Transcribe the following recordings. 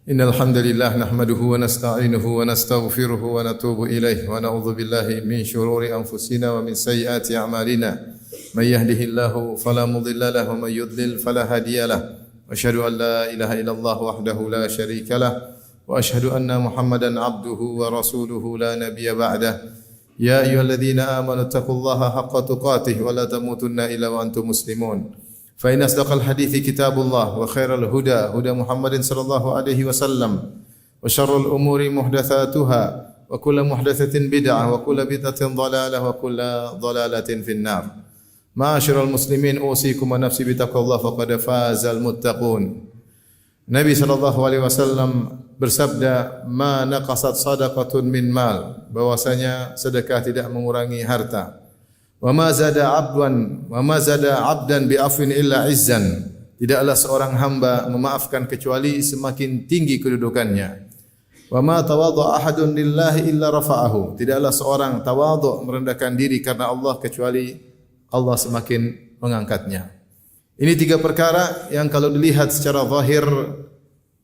Innal hamdalillah nahmaduhu wa nasta'inuhu wa nastaghfiruhu wa natubu ilayh wa na'udzu billahi min shururi anfusina wa min sayyiati a'malina. May yahdihillahu fala mudilla lahu wa may yudlil fala hadiya lahu. Wa asyhadu an la ilaha illallah wahdahu la syarika lahu wa asyhadu anna Muhammadan abduhu wa rasuluhu la nabiyya ba'dah. Ya ayyuhalladzina amanu taqullaha haqqa tuqatih wa la tamutunna illa wa antum muslimun. فإن أصدق الحديث كتاب الله وخير الهدى هدى محمد صلى الله عليه وسلم وشر الأمور محدثاتها وكل محدثة بدعة وكل بدعة ضلالة وكل ضلالة في النار. معاشر المسلمين أوصيكم ونفسي بتقوى الله فقد فاز المتقون. Nabi sallallahu alaihi wasallam bersabda, "Ma naqasat sadaqatun min mal," bahwasanya sedekah tidak mengurangi harta. Wa ma zada 'abdan bi afwin illa izzan. Tidaklah seorang hamba memaafkan kecuali semakin tinggi kedudukannya. Wa ma tawadha ahadun lillahi illa rafa'ahu. Tidaklah seorang tawadhu merendahkan diri karena Allah kecuali Allah semakin mengangkatnya. Ini tiga perkara yang kalau dilihat secara zahir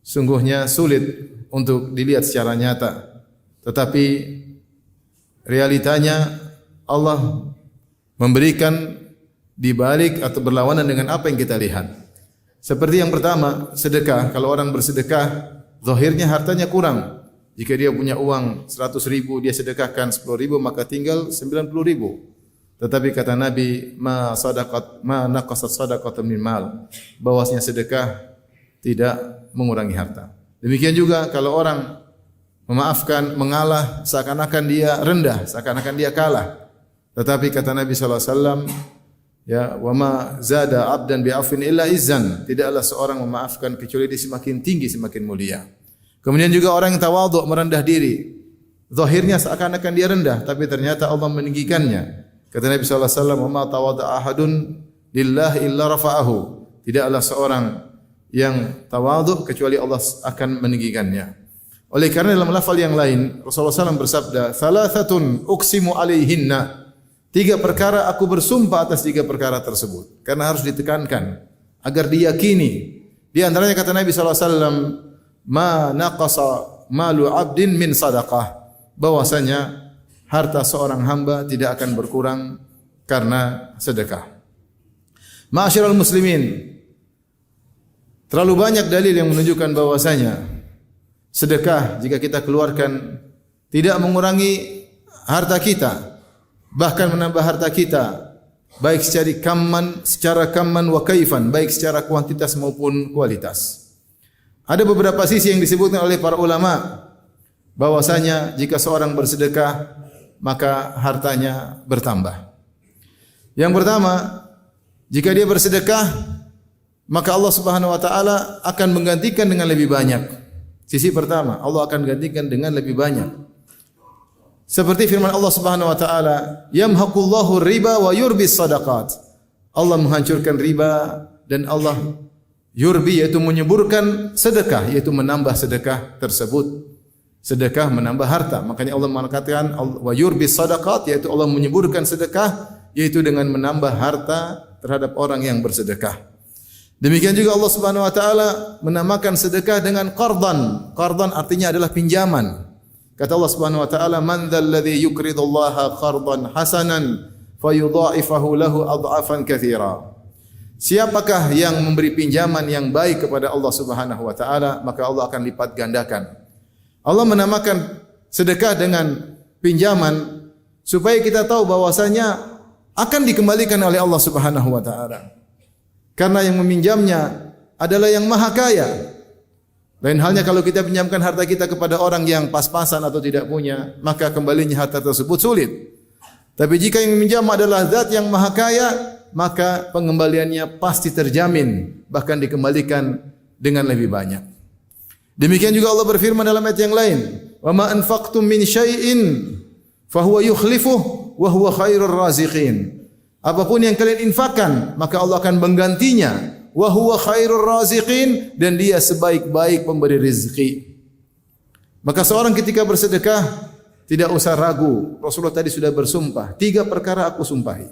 sungguhnya sulit untuk dilihat secara nyata. Tetapi realitanya Allah memberikan di balik atau berlawanan dengan apa yang kita lihat. Seperti yang pertama, sedekah. Kalau orang bersedekah, zahirnya hartanya kurang. Jika dia punya uang 100 ribu, dia sedekahkan 10 ribu, maka tinggal 90 ribu. Tetapi kata Nabi, ma naqasat sadaqatun min mal, bahwasanya sedekah tidak mengurangi harta. Demikian juga kalau orang memaafkan, mengalah, seakan-akan dia rendah, seakan-akan dia kalah. Tetapi kata Nabi sallallahu alaihi wasallam, ya, wa ma zada 'abdan bi afwin illa izzan. Tidaklah seorang memaafkan kecuali dia semakin tinggi, semakin mulia. Kemudian juga orang yang tawadhu, merendah diri. Zahirnya seakan-akan dia rendah, tapi ternyata Allah meninggikannya. Kata Nabi sallallahu alaihi wasallam, "Wa ma tawadha ahadun lillahi illa rafa'ahu." Tidaklah seorang yang tawadhu kecuali Allah akan meninggikannya. Oleh karena dalam lafal yang lain Rasulullah SAW bersabda, "Thalathatun uqsimu alaihinna." Tiga perkara aku bersumpah atas tiga perkara tersebut. Karena harus ditekankan agar diyakini. Di antaranya kata Nabi SAW, "Ma naqasa malu 'abdin min sadaqah." Bahwasanya harta seorang hamba tidak akan berkurang karena sedekah. Ma'asyiral muslimin, terlalu banyak dalil yang menunjukkan bahwasanya sedekah jika kita keluarkan tidak mengurangi harta kita, bahkan menambah harta kita, baik secara kamman wa kaifan, baik secara kuantitas maupun kualitas. Ada beberapa sisi yang disebutkan oleh para ulama bahwasanya jika seorang bersedekah maka hartanya bertambah. Yang pertama, jika dia bersedekah maka Allah Subhanahu wa taala akan menggantikan dengan lebih banyak. Sisi pertama, Allah akan gantikan dengan lebih banyak. Seperti firman Allah Subhanahu wa taala, "Yamhaqullahu riba wa yurbis sadaqat." Allah menghancurkan riba dan Allah yurbi, yaitu menyuburkan sedekah, yaitu menambah sedekah tersebut. Sedekah menambah harta. Makanya Allah mengatakan wa yurbis sadaqat, yaitu Allah menyuburkan sedekah, yaitu dengan menambah harta terhadap orang yang bersedekah. Demikian juga Allah Subhanahu wa taala menamakan sedekah dengan qardan. Qardan artinya adalah pinjaman. Kata Allah Subhanahu wa taala, "Man dzal ladzi yuqridullaha qardan hasanan fayudha'ifahu lahu adhafan katsira." Siapakah yang memberi pinjaman yang baik kepada Allah Subhanahu wa taala, maka Allah akan lipat gandakan. Allah menamakan sedekah dengan pinjaman supaya kita tahu bahwasanya akan dikembalikan oleh Allah Subhanahu wa taala. Karena yang meminjamnya adalah yang maha kaya. Lain halnya kalau kita pinjamkan harta kita kepada orang yang pas-pasan atau tidak punya, maka kembalinya harta tersebut sulit. Tapi jika yang meminjam adalah zat yang maha kaya, maka pengembaliannya pasti terjamin, bahkan dikembalikan dengan lebih banyak. Demikian juga Allah berfirman dalam ayat yang lain, "Wa ma anfaqtum min syai'in fahuwa yukhlifuh wa huwa khairur raziqin." Apapun yang kalian infakkan, maka Allah akan menggantinya. Wa huwa khairur raziqin, dan dia sebaik-baik pemberi rezeki. Maka seorang ketika bersedekah tidak usah ragu. Rasulullah tadi sudah bersumpah, tiga perkara aku sumpahi.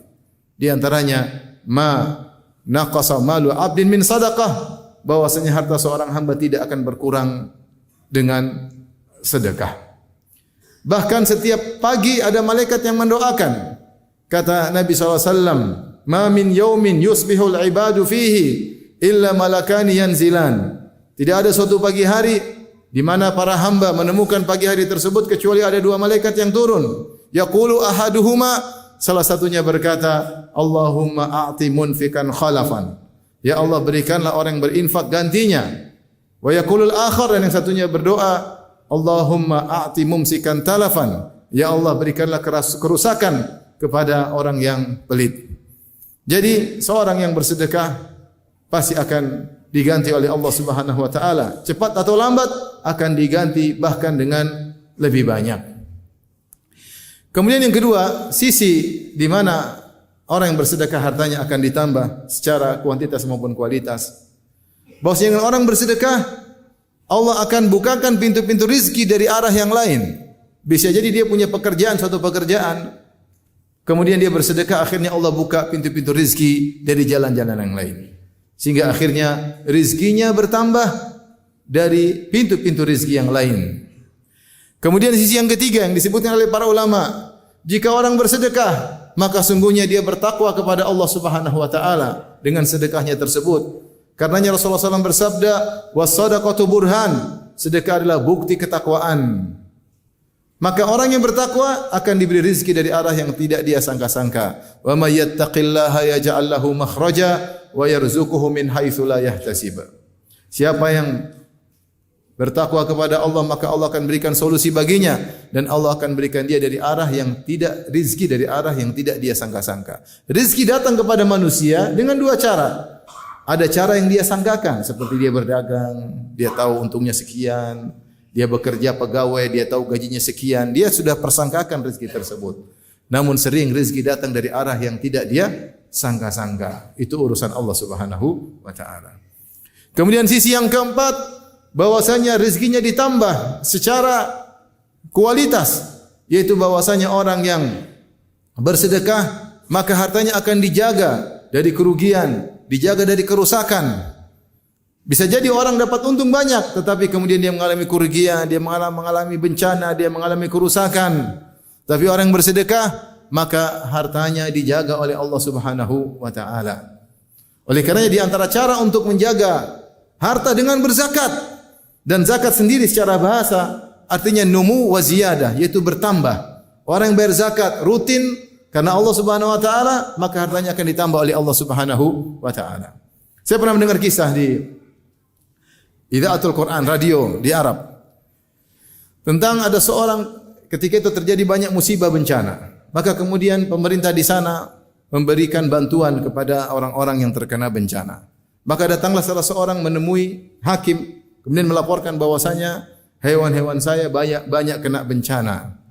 Di antaranya ma naqasa malu 'abdin min sadaqah, bahwasanya harta seorang hamba tidak akan berkurang dengan sedekah. Bahkan setiap pagi ada malaikat yang mendoakan. Kata Nabi SAW, "Ma min yaumin yusbihul ibadu fihi illa malakani yanzilan." Tidak ada suatu pagi hari di mana para hamba menemukan pagi hari tersebut kecuali ada dua malaikat yang turun. Yaqulu ahaduhuma, salah satunya berkata, "Allahumma a'ti munfikan khalafan." Ya Allah, berikanlah orang yang berinfak gantinya. Wa yaqulul akhar, dan yang satunya berdoa, "Allahumma a'ti mumsikan talafan." Ya Allah, berikanlah kerusakan kepada orang yang pelit. Jadi seorang yang bersedekah pasti akan diganti oleh Allah Subhanahu wa taala. Cepat atau lambat akan diganti, bahkan dengan lebih banyak. Kemudian yang kedua, sisi di mana orang yang bersedekah hartanya akan ditambah secara kuantitas maupun kualitas. Bahwasanya orang bersedekah, Allah akan bukakan pintu-pintu rizki dari arah yang lain. Bisa jadi dia punya pekerjaan, suatu pekerjaan, kemudian dia bersedekah, akhirnya Allah buka pintu-pintu rizki dari jalan-jalan yang lain. Sehingga akhirnya rizkinya bertambah dari pintu-pintu rizki yang lain. Kemudian sisi yang ketiga yang disebutkan oleh para ulama, jika orang bersedekah, maka sungguhnya dia bertakwa kepada Allah Subhanahu wa taala dengan sedekahnya tersebut. Karenanya Rasulullah SAW bersabda, "Was-shadaqatu burhan." Sedekah adalah bukti ketakwaan. Maka orang yang bertakwa akan diberi rezeki dari arah yang tidak dia sangka-sangka. Wa may yattaqillaha yaj'al lahu makhraja wa yarzuquhu min haitsu la yahtasib. Siapa yang bertakwa kepada Allah, maka Allah akan berikan solusi baginya, dan Allah akan berikan dia dari arah yang tidak, rezeki dari arah yang tidak dia sangka-sangka. Rezeki datang kepada manusia dengan dua cara. Ada cara yang dia sangkakan, seperti dia berdagang, dia tahu untungnya sekian, dia bekerja pegawai, dia tahu gajinya sekian, dia sudah persangkakan rezeki tersebut. Namun sering rezeki datang dari arah yang tidak dia sangka-sangka. Itu urusan Allah Subhanahu wa taala. Kemudian sisi yang keempat, bahwasanya rezekinya ditambah secara kualitas, yaitu bahwasanya orang yang bersedekah maka hartanya akan dijaga dari kerugian, dijaga dari kerusakan. Bisa jadi orang dapat untung banyak, tetapi kemudian dia mengalami kerugian, dia mengalami bencana, dia mengalami kerusakan. Tapi orang yang bersedekah, maka hartanya dijaga oleh Allah Subhanahu wa taala. Oleh karenanya di antara cara untuk menjaga harta dengan berzakat. Dan zakat sendiri secara bahasa artinya numu wa ziyadah, yaitu bertambah. Orang yang bayar zakat rutin karena Allah Subhanahu wa taala, maka hartanya akan ditambah oleh Allah Subhanahu wa taala. Saya pernah mendengar kisah di Idaatul Quran, radio di Arab, tentang ada seorang ketika itu terjadi banyak musibah bencana, maka kemudian pemerintah di sana memberikan bantuan kepada orang-orang yang terkena bencana. Maka datanglah salah seorang menemui hakim, kemudian melaporkan bahwasanya hewan-hewan saya banyak kena bencana.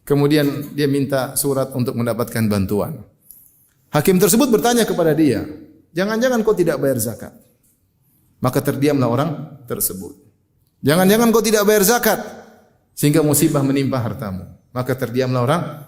Kemudian dia minta surat untuk mendapatkan bantuan. Hakim tersebut bertanya kepada dia, "Jangan-jangan kau tidak bayar zakat?" Maka terdiamlah orang tersebut. "Jangan-jangan kau tidak bayar zakat sehingga musibah menimpa hartamu." Maka terdiamlah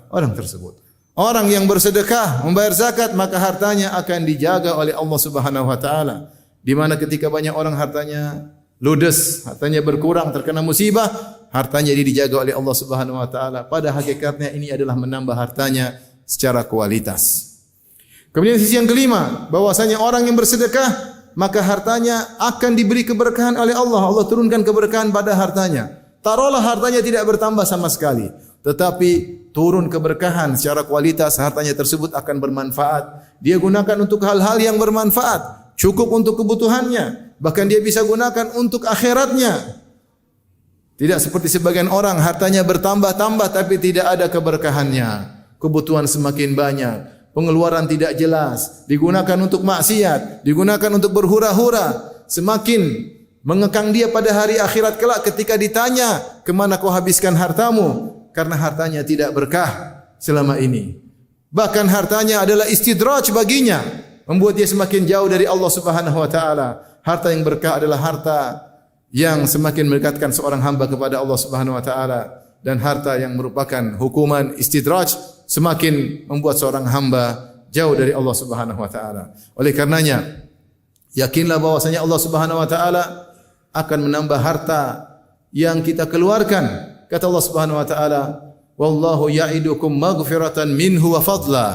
orang tersebut. Orang yang bersedekah membayar zakat, maka hartanya akan dijaga oleh Allah Subhanahu wa taala. Di mana ketika banyak orang hartanya ludes, hartanya berkurang, terkena musibah, hartanya dijaga oleh Allah Subhanahu wa taala. Pada hakikatnya ini adalah menambah hartanya secara kualitas. Kemudian sisi yang kelima, bahwasanya orang yang bersedekah maka hartanya akan diberi keberkahan oleh Allah. Allah turunkan keberkahan pada hartanya. Taruhlah hartanya tidak bertambah sama sekali, tetapi turun keberkahan secara kualitas, hartanya tersebut akan bermanfaat. Dia gunakan untuk hal-hal yang bermanfaat, cukup untuk kebutuhannya, bahkan dia bisa gunakan untuk akhiratnya. Tidak seperti sebagian orang hartanya bertambah-tambah tapi tidak ada keberkahannya. Kebutuhan semakin banyak, pengeluaran tidak jelas, digunakan untuk maksiat, digunakan untuk berhura-hura, semakin mengekang dia pada hari akhirat kelak ketika ditanya, "Kemana kau habiskan hartamu?" Karena hartanya tidak berkah selama ini. Bahkan hartanya adalah istidraj baginya, membuat dia semakin jauh dari Allah Subhanahu wa taala. Harta yang berkah adalah harta yang semakin mendekatkan seorang hamba kepada Allah Subhanahu wa taala, dan harta yang merupakan hukuman istidraj semakin membuat seorang hamba jauh dari Allah Subhanahu wa taala. Oleh karenanya, yakinlah bahwasanya Allah Subhanahu wa taala akan menambah harta yang kita keluarkan. Kata Allah Subhanahu wa taala, "Wallahu ya'idukum maghfiratan minhu wa fadla."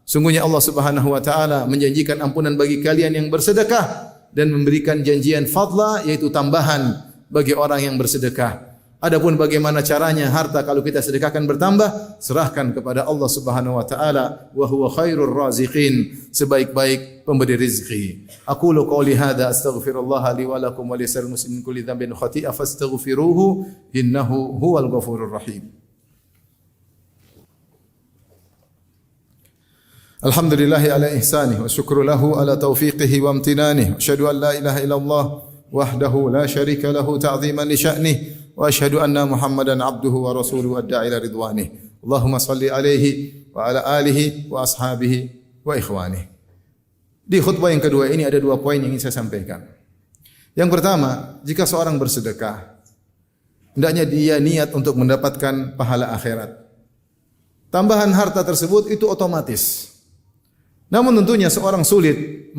Sungguhnya Allah Subhanahu wa taala menjanjikan ampunan bagi kalian yang bersedekah dan memberikan janjian fadla, yaitu tambahan bagi orang yang bersedekah. Adapun bagaimana caranya harta kalau kita sedekahkan bertambah, serahkan kepada Allah Subhanahu wa taala, wa huwa khairur raziqin, sebaik-baik pemberi rezeki. Aqulu qouli hadza astaghfirullah li wa lakum wa lisal muslimin kulli dhanbin khati'a fastaghfiruhu innahu huwal ghafurur rahim. Alhamdulillahi ala ihsanih wa syukru lahu ala taufiqihi wa amtinanih. Asyhadu an la ilaha illallah wahdahu la syarika lahu ta'ziman li sya'nih. Wa asyhadu anna Muhammadan abduhu wa rasuluhu ad-da'i ila ridwanih. Allahumma salli alaihi wa ala alihi wa ashabihi wa ikhwanih. Di khutbah yang kedua ini ada 2 poin yang ingin saya sampaikan. Yang pertama, jika seorang bersedekah, hendaknya dia niat untuk mendapatkan pahala akhirat. Tambahan harta tersebut itu otomatis. Namun tentunya seorang sulit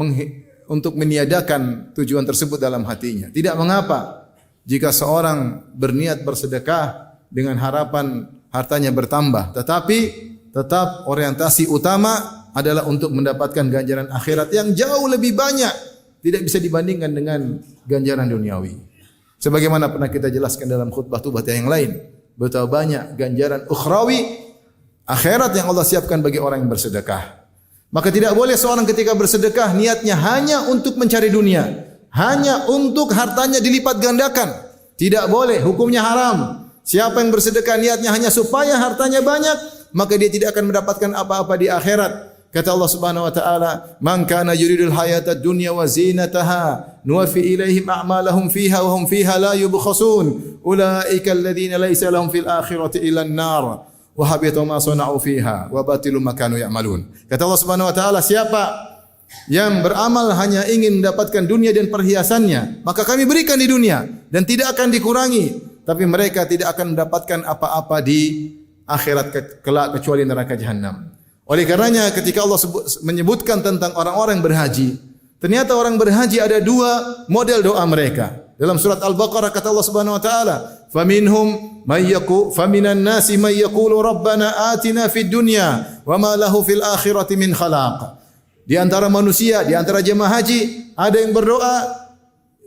untuk meniadakan tujuan tersebut dalam hatinya. Tidak mengapa jika seorang berniat bersedekah dengan harapan hartanya bertambah, tetapi tetap orientasi utama adalah untuk mendapatkan ganjaran akhirat yang jauh lebih banyak, tidak bisa dibandingkan dengan ganjaran duniawi. Sebagaimana pernah kita jelaskan dalam khutbah yang lain, betapa banyak ganjaran ukhrawi akhirat yang Allah siapkan bagi orang yang bersedekah. Maka tidak boleh seorang ketika bersedekah niatnya hanya untuk mencari dunia, hanya untuk hartanya dilipat gandakan. Tidak boleh, hukumnya haram. Siapa yang bersedekah niatnya hanya supaya hartanya banyak, maka dia tidak akan mendapatkan apa-apa di akhirat. Kata Allah Subhanahu wa taala, "Man kana yuridul hayatad dunya wa zinataha, nuwaffi ilaihim a'malahum fiha wa hum fiha la yubkhasun. Ulaika alladziina laysa lahum fil akhirati illa an-nar. Wa habita ma sana'u fiha wa batilu ma kanu ya'malun." Kata Allah Subhanahu wa taala, siapa yang beramal hanya ingin mendapatkan dunia dan perhiasannya, maka kami berikan di dunia dan tidak akan dikurangi, tapi mereka tidak akan mendapatkan apa-apa di akhirat kelak kecuali neraka jahanam. Oleh karenanya ketika Allah menyebutkan tentang orang-orang yang berhaji, ternyata orang berhaji ada 2 model doa mereka. Dalam surat Al-Baqarah kata Allah Subhanahu wa taala, "Faminhum faminan nasi may yaqulu rabbana atina fid dunya wa ma lahu fil akhirati min khalaq." Di antara manusia, di antara jemaah haji, ada yang berdoa,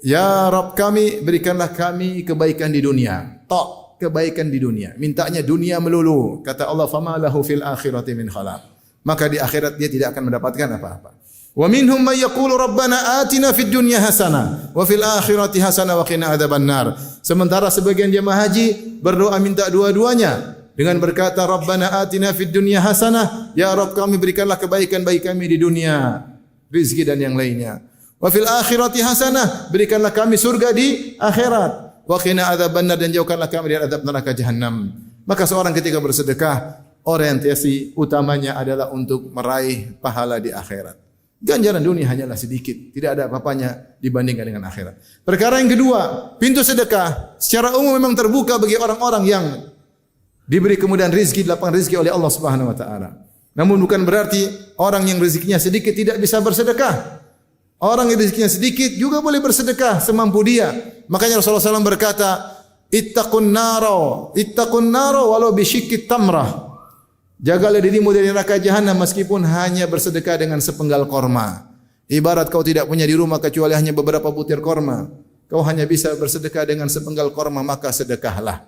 "Ya Rabb kami, berikanlah kami kebaikan di dunia." Tok, kebaikan di dunia. Mintanya dunia melulu. Kata Allah, "Fama lahu fil akhirati min khalaq." Maka di akhirat dia tidak akan mendapatkan apa-apa. Wa minhum may yaqulu rabbana atina fid dunya hasanah wa fil akhirati hasanah wa qina adzabannar. Sementara sebagian jemaah haji berdoa minta dua-duanya dengan berkata, "Rabbana atina fid dunya hasanah." Ya Rabb kami berikanlah kebaikan bagi kami di dunia, rezeki dan yang lainnya. Wa fil akhirati hasanah, berikanlah kami surga di akhirat. Wa qina adzabannar, dan jauhkanlah kami dari azab neraka jahanam. Maka seorang ketika bersedekah, orientasi utamanya adalah untuk meraih pahala di akhirat. Ganjaran dunia hanyalah sedikit, tidak ada apa-apanya dibandingkan dengan akhirat. Perkara yang kedua, pintu sedekah secara umum memang terbuka bagi orang-orang yang diberi kemudahan rezeki, lapang rezeki oleh Allah Subhanahu wa taala. Namun bukan berarti orang yang rezekinya sedikit tidak bisa bersedekah. Orang yang rezekinya sedikit juga boleh bersedekah semampu dia. Makanya Rasulullah SAW berkata, "Ittaqun naro walau bisyikki tamrah." Jagalah dirimu dari neraka jahanam meskipun hanya bersedekah dengan sepenggal korma. Ibarat kau tidak punya di rumah kecuali hanya beberapa butir korma. Kau hanya bisa bersedekah dengan sepenggal korma, maka sedekahlah.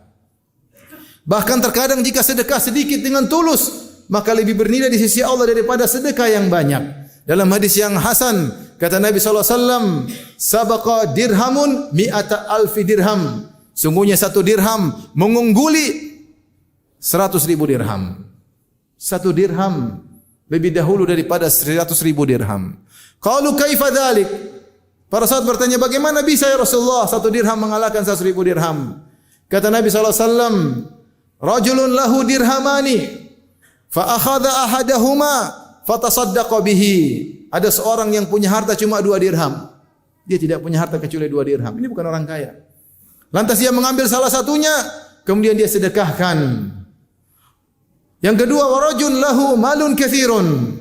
Bahkan terkadang jika sedekah sedikit dengan tulus, maka lebih bernilai di sisi Allah daripada sedekah yang banyak. Dalam hadis yang hasan, kata Nabi SAW, "Sabaqa dirhamun mi'ata alfi dirham." Sungguhnya 1 dirham mengungguli 100.000 dirham. 1 dirham lebih dahulu daripada 100.000 dirham. Qalu kaifa dzalik? Para sahabat bertanya, bagaimana bisa ya Rasulullah 1 dirham mengalahkan 100.000 dirham? Kata Nabi SAW, "Rajulun lahu dirhamani, fa akhadha ahadahuma fatasaddaqa bihi." Ada seorang yang punya harta cuma 2 dirham. Dia tidak punya harta kecuali 2 dirham. Ini bukan orang kaya. Lantas dia mengambil salah satunya, kemudian dia sedekahkan. Yang kedua, warajun lahu malun katsirun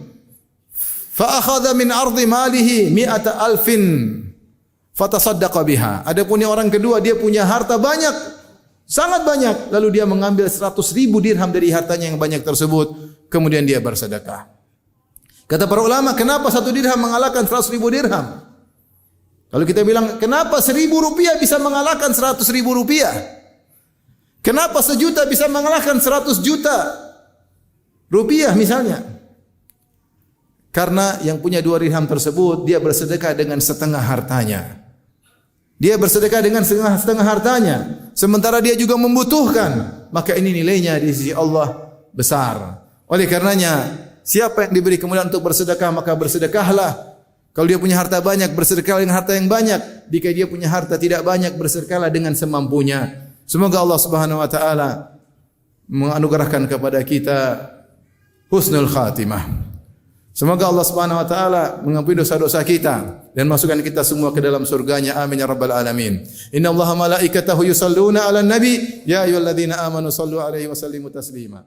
fa akhadha min ardi malihi mi'ata alfin fatasaddaqa biha. Adapun yang orang kedua, dia punya harta banyak Sangat banyak. Lalu dia mengambil 100.000 dirham dari hartanya yang banyak tersebut. Kemudian dia bersedekah. Kata para ulama, kenapa 1 dirham mengalahkan 100.000 dirham? Kalau kita bilang, kenapa 1.000 rupiah bisa mengalahkan 100.000 rupiah? Kenapa 1 juta bisa mengalahkan 100 juta rupiah misalnya? Karena yang punya 2 dirham tersebut, dia bersedekah dengan setengah hartanya. Dia bersedekah dengan setengah hartanya. Sementara dia juga membutuhkan. Maka ini nilainya di sisi Allah besar. Oleh karenanya, siapa yang diberi kemudahan untuk bersedekah, maka bersedekahlah. Kalau dia punya harta banyak, bersedekahlah dengan harta yang banyak. Jika dia punya harta tidak banyak, bersedekahlah dengan semampunya. Semoga Allah Subhanahu wa taala menganugerahkan kepada kita husnul khatimah. Semoga Allah Subhanahu wa taala mengampuni dosa-dosa kita dan masukkan kita semua ke dalam surganya. Amin ya rabbal alamin. Innallaha malaikatahu yusalluna 'alan nabi ya ayyuhalladzina amanu sallu 'alaihi wa sallimu taslima.